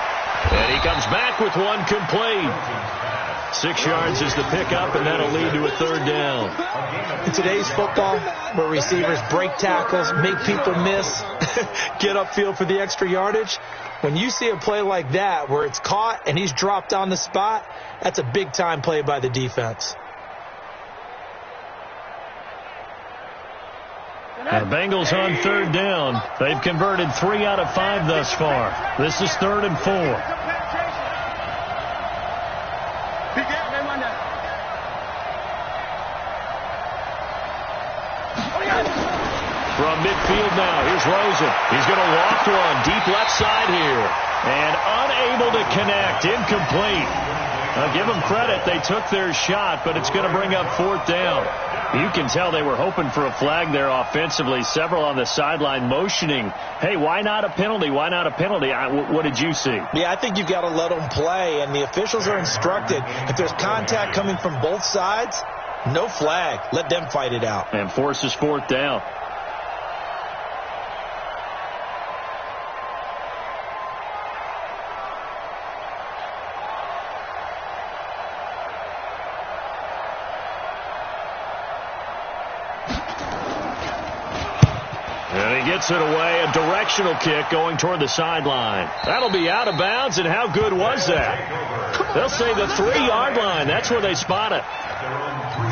And he comes back with one complete. 6 yards is the pickup, and that'll lead to a 3rd down. In today's football, where receivers break tackles, make people miss, get upfield for the extra yardage, when you see a play like that where it's caught and he's dropped on the spot, that's a big-time play by the defense. The Bengals on 3rd down. They've converted 3 out of 5 thus far. This is 3rd and 4. From midfield now, here's Rosen. He's going to walk one deep left side here. And unable to connect. Incomplete. Now, give them credit. They took their shot, but it's going to bring up 4th down. You can tell they were hoping for a flag there offensively. Several on the sideline motioning, hey, why not a penalty? Why not a penalty? What did you see? Yeah, I think you've got to let them play, and the officials are instructed. If there's contact coming from both sides, no flag. Let them fight it out. And forces 4th down. Gets it away, a directional kick going toward the sideline. That'll be out of bounds, and how good was that? They'll say the 3-yard line. That's where they spot it.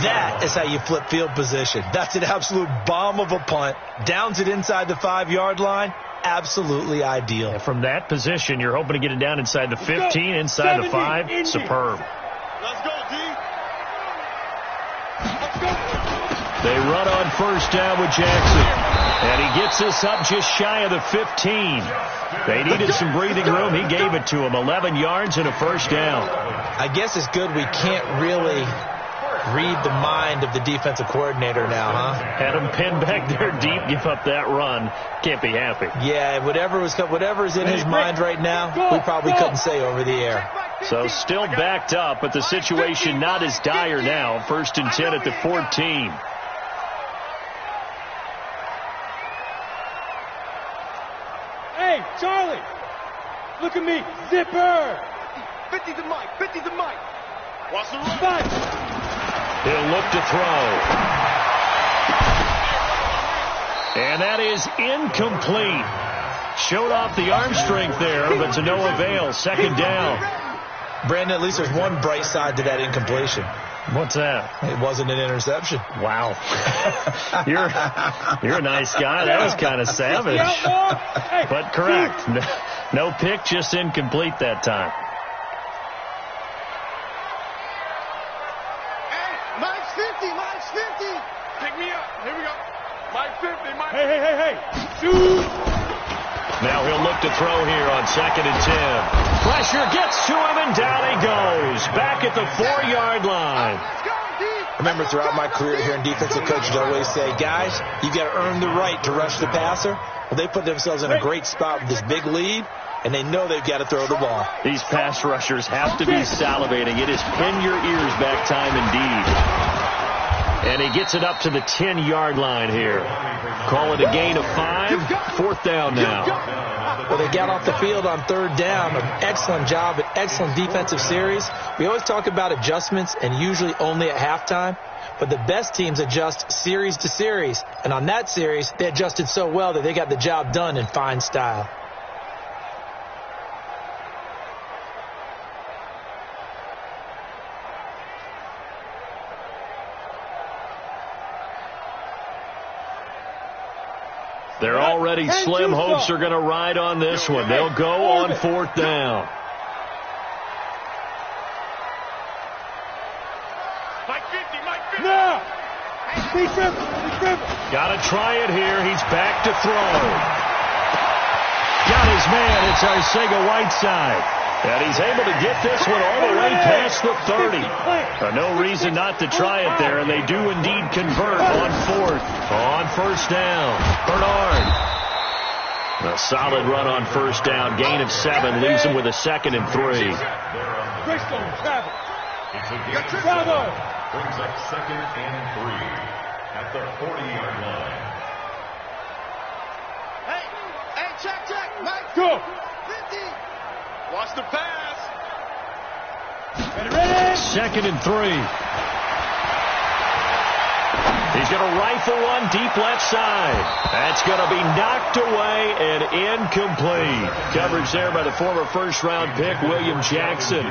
That is how you flip field position. That's an absolute bomb of a punt. Downs it inside the 5-yard line. Absolutely ideal. And from that position, you're hoping to get it down inside the 15, inside the 5. Superb. Let's go, D. Let's go. They run on 1st down with Jackson. And he gets this up just shy of the 15. They needed some breathing room. He gave it to him. 11 yards and a 1st down. I guess it's good we can't really read the mind of the defensive coordinator now, huh? Had him pinned back there deep, give up that run. Can't be happy. Yeah, whatever's in his mind right now, we probably couldn't say over the air. So still backed up, but the situation not as dire now. 1st and 10 at the 14. Hey, Charlie, look at me, zipper. 50 to Mike, 50 to Mike. Watch the run. Fight. He'll look to throw. And that is incomplete. Showed off the arm strength there, but to no avail. 2nd down. Brandon, at least there's one bright side to that incompletion. What's that? It wasn't an interception. Wow. You're a nice guy. That was kind of savage. But correct. No pick, just incomplete that time. Hey, Mike's 50, Mike's 50. Pick me up. Here we go. Mike 50, Mike. Hey. Shoot. Now he'll look to throw here on 2nd and 10. Pressure gets to him, and down he goes. Back at the 4-yard line. I remember throughout my career here in defensive coaches, I always say, guys, you got to earn the right to rush the passer. Well, they put themselves in a great spot with this big lead, and they know they've got to throw the ball. These pass rushers have to be salivating. It is pin your ears back time indeed. And he gets it up to the 10-yard line here. Call it a gain of 5. 4th down now. Well, they got off the field on 3rd down. An excellent job, an excellent defensive series. We always talk about adjustments, and usually only at halftime. But the best teams adjust series to series. And on that series, they adjusted so well that they got the job done in fine style. They're already slim hopes are going to ride on this one. They'll go on 4th down. Mike 50, Mike 50. No. Be triple. Got to try it here. He's back to throw. Got his man. It's Arcega-Whiteside. And he's able to get this one all the way past the 30. No reason not to try it there, and they do indeed convert on fourth. On first down, Bernard. A solid run on first down. Gain of 7 leaves him with a 2nd and 3. Bravo! Brings up 2nd and 3 at the 40-yard line. Hey, check, Mike. Go. 50. Watch the pass. Ready? 2nd and 3. He's going to rifle one deep left side. That's going to be knocked away and incomplete. Coverage there by the former first-round pick, William Jackson.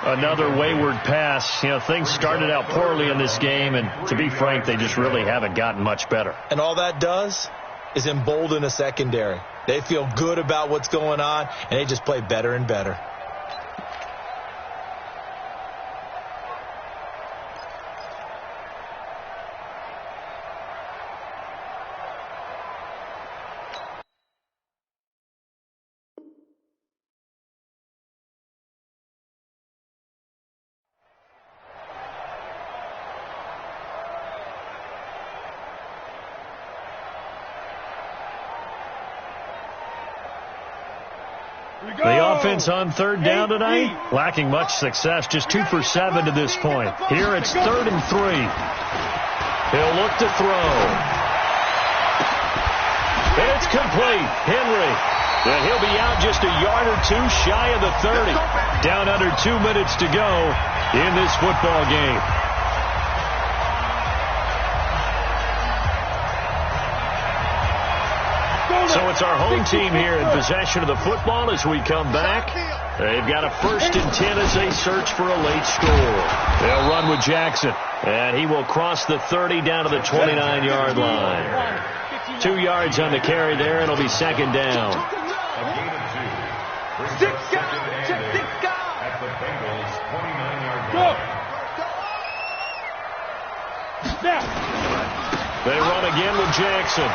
Another wayward pass. You know, things started out poorly in this game, and to be frank, they just really haven't gotten much better. And all that does is embolden a secondary. They feel good about what's going on, and they just play better and better. The offense on third down tonight, lacking much success, just 2 for 7 to this point. Here it's 3rd and 3. He'll look to throw. And it's complete. Henry. And he'll be out just a yard or 2 shy of the 30. Down under 2 minutes to go in this football game. So it's our home team here in possession of the football as we come back. They've got a 1st and 10 as they search for a late score. They'll run with Jackson, and he will cross the 30 down to the 29-yard line. 2 yards on the carry there, and it'll be 2nd down. A gain of 2. Brings up 2nd and 8 at the Bengals' 29-yard line. They run again with Jackson.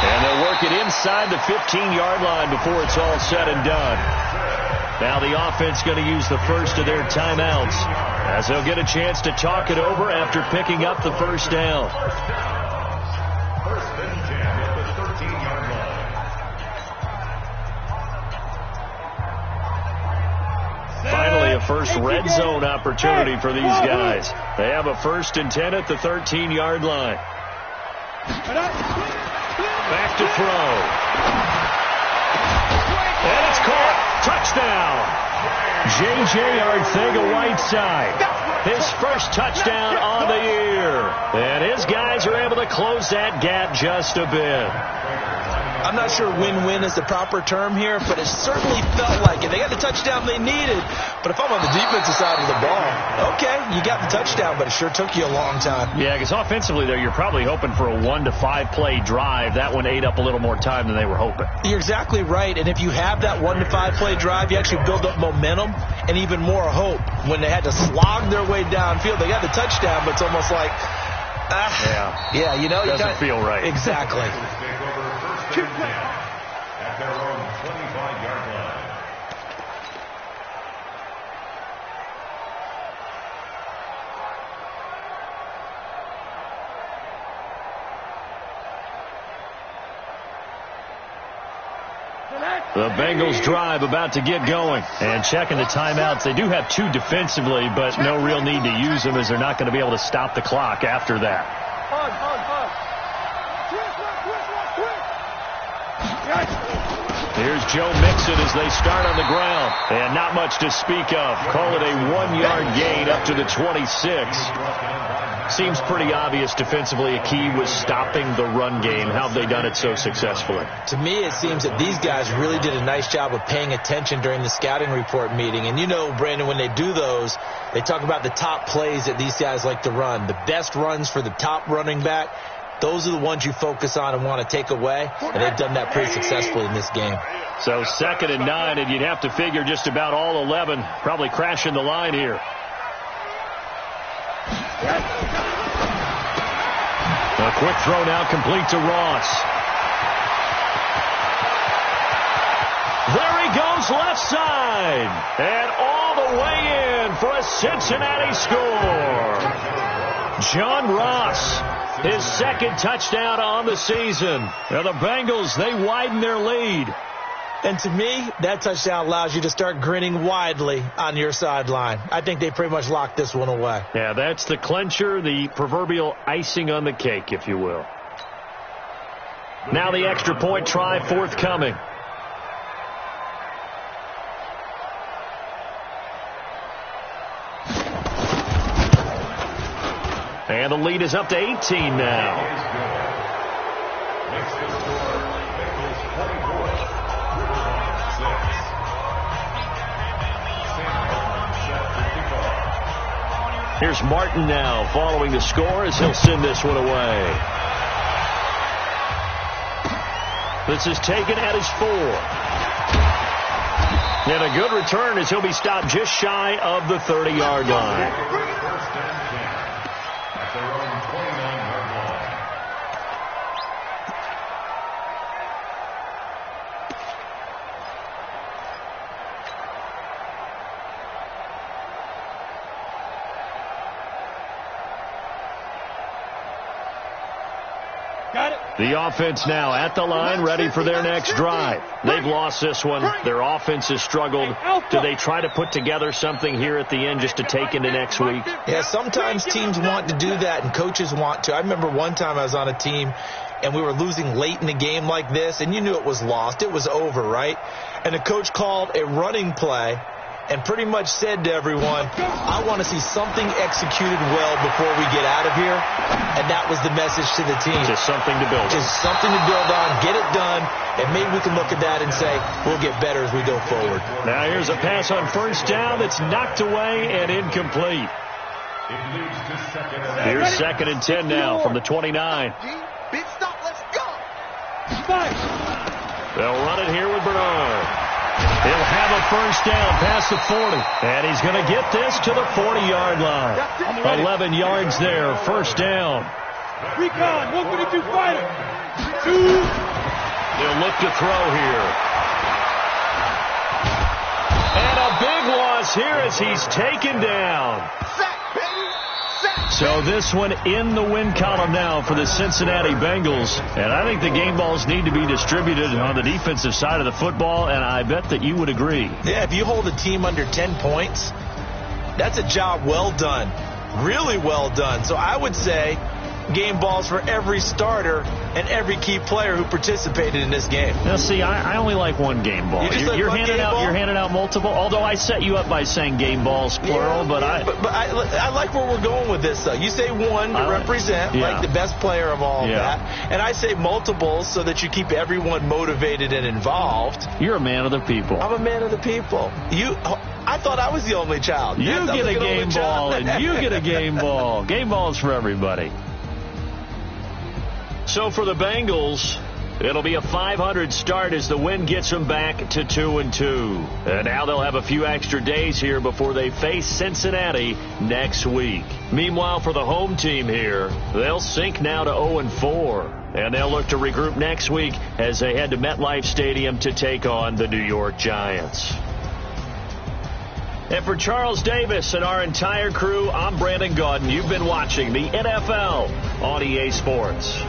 And they'll work it inside the 15-yard line before it's all said and done. Now the offense going to use the first of their timeouts as they'll get a chance to talk it over after picking up the first down. 1st and 10 at the 13-yard line. Finally, a first red zone opportunity for these guys. They have a 1st and 10 at the 13-yard line. Back to throw. And it's caught. Touchdown. J.J. Arcega-Whiteside. His first touchdown on the year. And his guys are able to close that gap just a bit. I'm not sure win-win is the proper term here, but it certainly felt like it. They got the touchdown they needed, but if I'm on the defensive side of the ball, okay, you got the touchdown, but it sure took you a long time. Yeah, because offensively there, you're probably hoping for a 1 to 5 play drive. That one ate up a little more time than they were hoping. You're exactly right, and if you have that 1 to 5 play drive, you actually build up momentum and even more hope. When they had to slog their way downfield, they got the touchdown, but it's almost like, yeah, you know, doesn't feel right. Exactly. At their own 25-yard line. The Bengals drive about to get going. And checking the timeouts. They do have 2 defensively, but no real need to use them as they're not going to be able to stop the clock after that. Here's Joe Mixon as they start on the ground. And not much to speak of. Call it a 1-yard gain up to the 26. Seems pretty obvious defensively a key was stopping the run game. How have they done it so successfully? To me, it seems that these guys really did a nice job of paying attention during the scouting report meeting. And you know, Brandon, when they do those, they talk about the top plays that these guys like to run. The best runs for the top running back. Those are the ones you focus on and want to take away, and they've done that pretty successfully in this game. So 2nd and 9, and you'd have to figure just about all 11 probably crashing the line here. A quick throw now complete to Ross. There he goes left side. And all the way in for a Cincinnati score. John Ross, his second touchdown on the season. Now the Bengals, they widen their lead. And to me, that touchdown allows you to start grinning widely on your sideline. I think they pretty much locked this one away. Yeah, that's the clincher, the proverbial icing on the cake, if you will. Now the extra point try forthcoming. And the lead is up to 18 now. Here's Martin now following the score as he'll send this one away. This is taken at his 4. And a good return as he'll be stopped just shy of the 30-yard line. The offense now at the line, ready for their next drive. They've lost this one. Their offense has struggled. Do they try to put together something here at the end just to take into next week? Yeah, sometimes teams want to do that and coaches want to. I remember one time I was on a team and we were losing late in a game like this, and you knew it was lost. It was over, right? And the coach called a running play and pretty much said to everyone, I want to see something executed well before we get out of here. And that was the message to the team. Just something to build on. Just something to build on, get it done, and maybe we can look at that and say, we'll get better as we go forward. Now here's a pass on first down that's knocked away and incomplete. Here's 2nd and 10 now from the 29. Big stop, let's go. They'll run it here with Bernard. He'll have a first down past the 40. And he's going to get this to the 40-yard line. 11 yards there, first down. Recon, 132 fighter. 2. They'll look to throw here. And a big loss here as he's taken down. So this one in the win column now for the Cincinnati Bengals. And I think the game balls need to be distributed on the defensive side of the football, and I bet that you would agree. Yeah, if you hold a team under 10 points, that's a job well done. Really well done. So I would say game balls for every starter and every key player who participated in this game. Now, see, I only like one game ball. You're handing out multiple, although I set you up by saying game balls, plural. But I like where we're going with this, though. You say one to represent, like the best player of all of that. And I say multiples so that you keep everyone motivated and involved. You're a man of the people. I'm a man of the people. I thought I was the only child. You get a game ball, and you get a game ball. Game balls for everybody. So for the Bengals, it'll be a 500 start as the win gets them back to 2-2. And now they'll have a few extra days here before they face Cincinnati next week. Meanwhile, for the home team here, they'll sink now to 0-4. And they'll look to regroup next week as they head to MetLife Stadium to take on the New York Giants. And for Charles Davis and our entire crew, I'm Brandon Gaudin. You've been watching the NFL on EA Sports.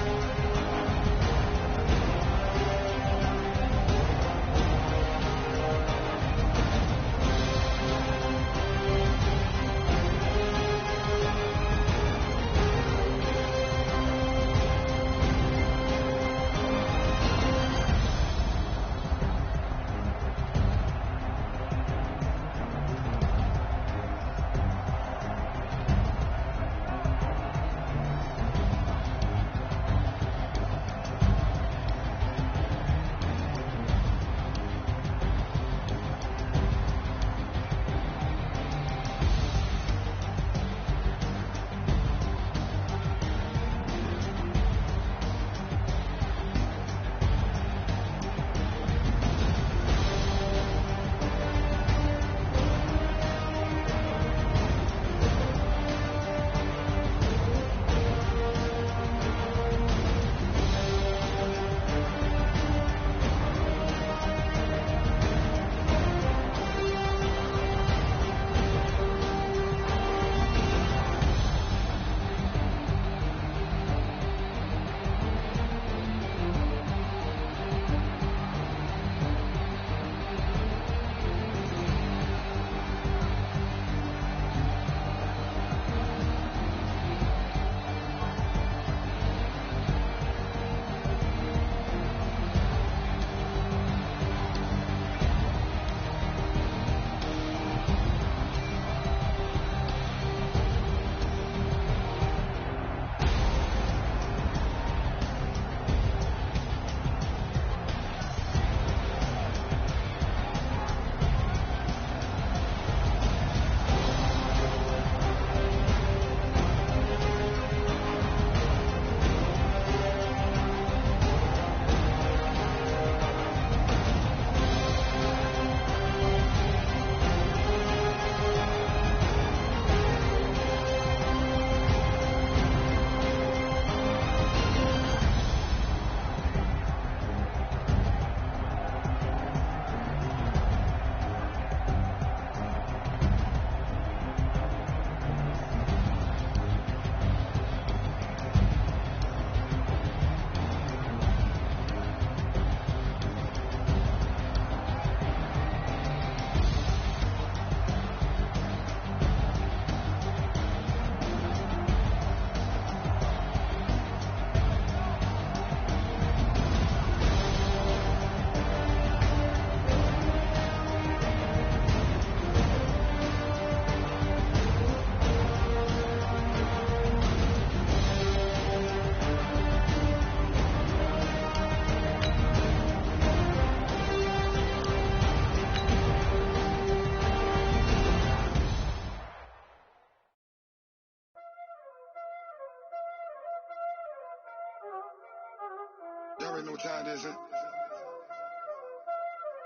Y'all already know what time it is, huh?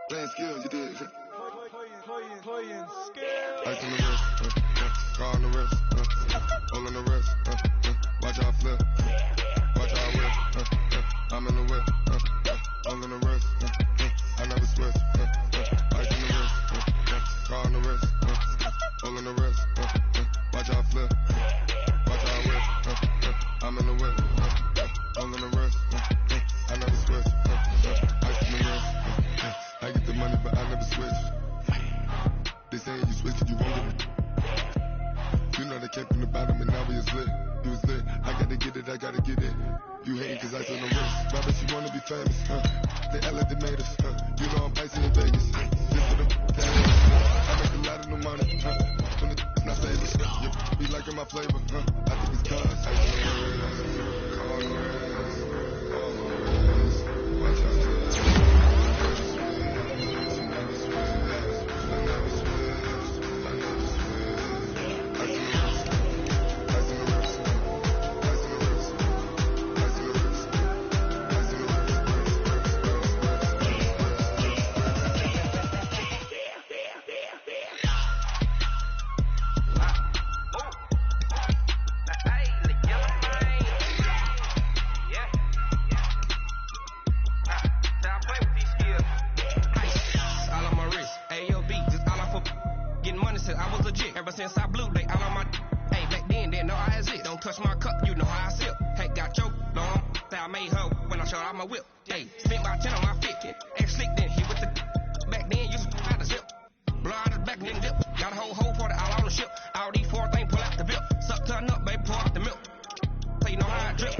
Playing skills, you did. Playing skills. Ice on the wrist, car on the wrist, hole on the wrist, watch how I flip, watch how I whip, I'm in the whip, hole on the wrist, I never switch, ice on the wrist, car on the wrist, hole on the wrist, watch how I flip, watch how I whip, I'm in the whip, hole on the wrist, I never switch, ice on the wrist, I get the money but I never switch. They saying you switch it, you won't get it. You know they came from the bottom and now we is lit. You was lit, I gotta get it, I gotta get it. You hating cause ice on the wrist. Why bet you wanna be famous, They act like they made us, You know I'm icy in Vegas. Just for the I make a lot of new money, When the not saving, you be liking my flavor, I think it's cause ice on the wrist. All the wrist, all the wrist. Watch out. Since I blew, they all on my hey, back then, didn't know I had it. Don't touch my cup, you know how I sip. Hey, got your long, I made her when I showed out my whip. Hey, spent my 10 on my fit. Ex slick, then he with the back then, used to out the zip. Blow out the back, then dip. Got a whole party all on the ship. All these 4 things, pull out the bill. Suck, turn up, baby, pour out the milk. So you know how I drip.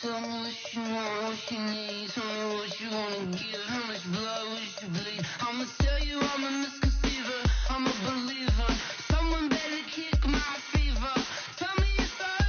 Tell me what you want, what you need. Tell me what you wanna give. How much blood would you bleed? I'ma tell you I'm a misconceiver. I'm a believer. Someone better kick my fever. Tell me if I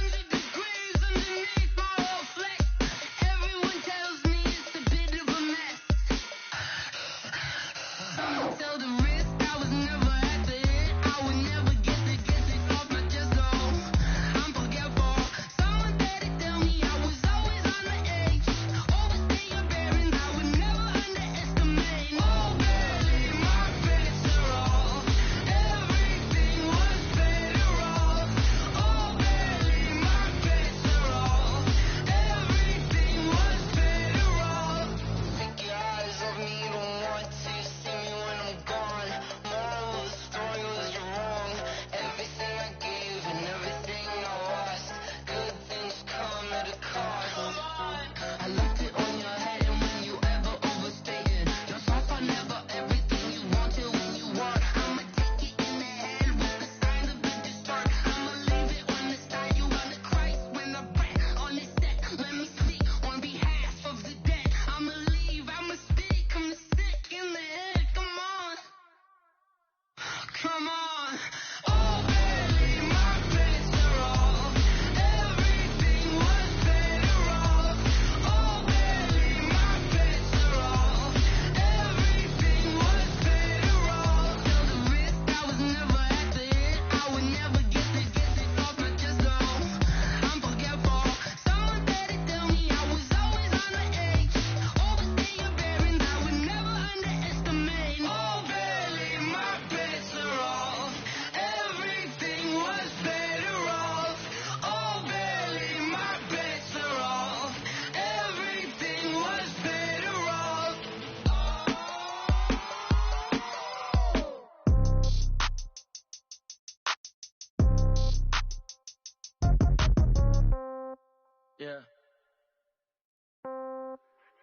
Yeah.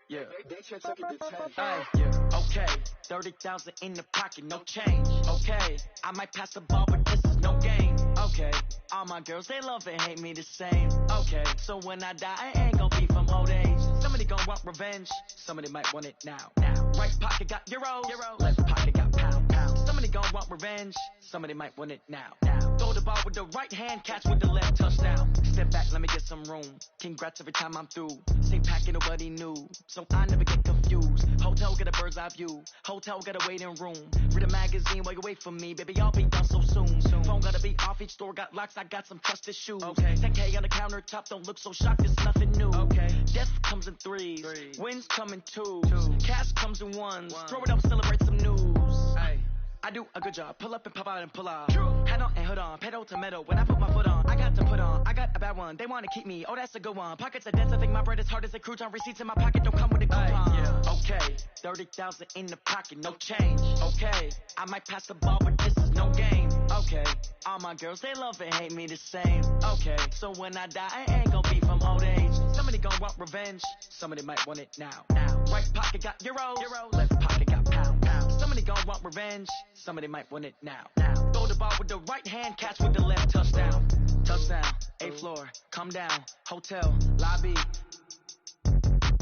Yeah. They took it to 10. Hey, yeah. Okay. 30,000 in the pocket, no change. Okay. I might pass the ball, but this is no game. Okay. All my girls, they love and hate me the same. Okay. So when I die, I ain't gon' be from old age. Somebody gon' want revenge. Somebody might want it now. Right pocket got euros. Left pocket got pound. Somebody gon' want revenge. Somebody might want it now. Throw the ball with the right hand, catch with the left, touchdown. Step back, let me get some room. Congrats every time I'm through. Stay packing, nobody knew, so I never get confused. Hotel get a bird's eye view. Hotel got a waiting room. Read a magazine while you wait for me, baby. I'll be done so soon. Phone gotta be off. Each store got locks. I got some trusted shoes. Okay. 10K on the countertop. Don't look so shocked. It's nothing new. Okay. Death comes in threes. Wins come in twos. Cash comes in ones. Throw it up, celebrate some news. Hey. I do a good job. Pull up and pop out and pull out. Head on and hood on. Pedal to metal. When I put my foot on, I got to put on. I got a bad one. They want to keep me. Oh, that's a good one. Pockets are dense. I think my bread is hard as a crouton. Receipts in my pocket don't come with a coupon. Yeah. Okay. 30,000 in the pocket. No change. Okay. I might pass the ball, but this is no game. Okay. All my girls, they love and hate me the same. Okay. So when I die, I ain't gon' be from old age. Somebody gon' want revenge. Somebody might want it now. Right pocket got euros. Left pocket got pound. Somebody gon' want revenge. Somebody might want it now. Throw the ball with the right hand, catch with the left, touchdown. Touchdown, 8th floor, come down, hotel, lobby.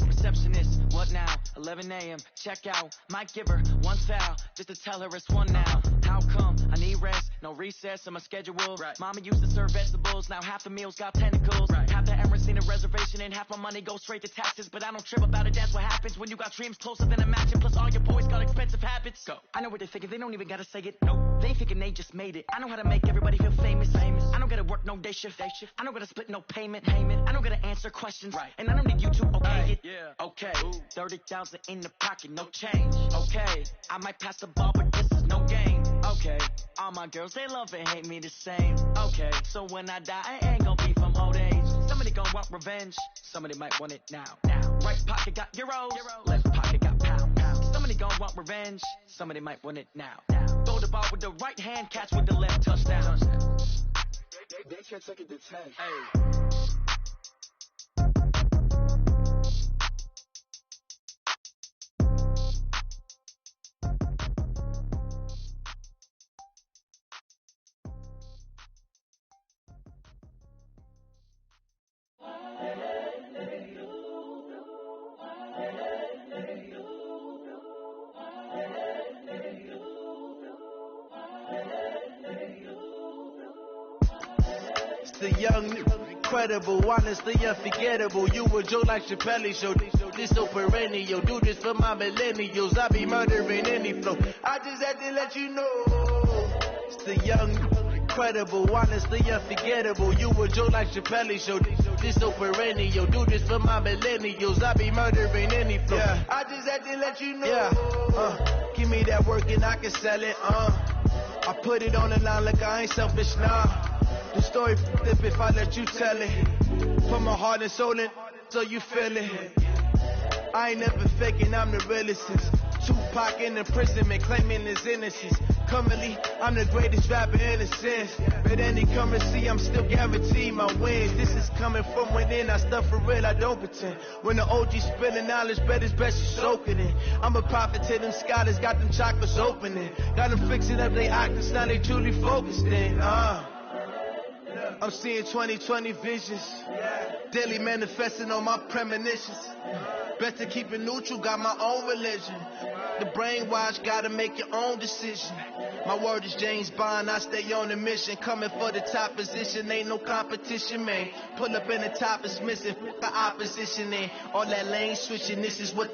Receptionist, what now? 11 a.m., check out. Might give her one foul, just to tell her it's one now. How come? I need rest, no recess in my schedule. Right. Mama used to serve vegetables, now half the meals got tentacles. Right. Half the errands need a reservation, and half my money goes straight to taxes. But I don't trip about it, that's what happens when you got dreams closer than a match. Plus all your boys got expensive habits. Go. I know what they're thinking, they don't even gotta say it. Nope. They thinking they just made it. I know how to make everybody feel famous. I don't gotta work no day shift. I don't gotta split no payment. I don't gotta answer questions. Right. And I don't need you to okay it. Yeah. Okay. 30,000 in the pocket, no change. Okay. I might pass the ball, but this is no game. Okay. All my girls, they love and hate me the same. Okay. So when I die, I ain't gon' be from old age. Somebody gon' want revenge. Somebody might want it now. Right pocket got euros. Left pocket got pound. Somebody gon' want revenge. Somebody might want it now. Throw the ball with the right hand, catch with the left, touchdown. They can't take it to 10. Hey. The young, incredible, honestly unforgettable. You a joke like Chappelle show. This so perennial. Do this for my millennials. I be murdering any flow. I just had to let you know. It's the young, incredible, honestly unforgettable. You a joke like Chappelle show. This so perennial. Do this for my millennials. I be murdering any flow. Yeah. I just had to let you know. Yeah. Give me that work and I can sell it. I put it on the line like I ain't selfish now. The story flip if I let you tell it. Put my heart and soul in so you feel it. I ain't never faking, I'm the realest. Tupac in imprisonment, claiming his innocence. Currently, I'm the greatest rapper in a sense. But any currency, I'm still guaranteed my wins. This is coming from within, I stuff for real, I don't pretend. When the OG spilling knowledge, bet it's best you soak it in. I'm a prophet to them scholars, got them chakras opening. Got them fixing up their octaves, now they truly focused in. I'm seeing 2020 visions. Daily manifesting on my premonitions. Best to keep it neutral, got my own religion. The brainwash, gotta make your own decision. My word is James Bond, I stay on a mission. Coming for the top position, ain't no competition, man. Pull up in the top is missing, the opposition in. All that lane switching, this is what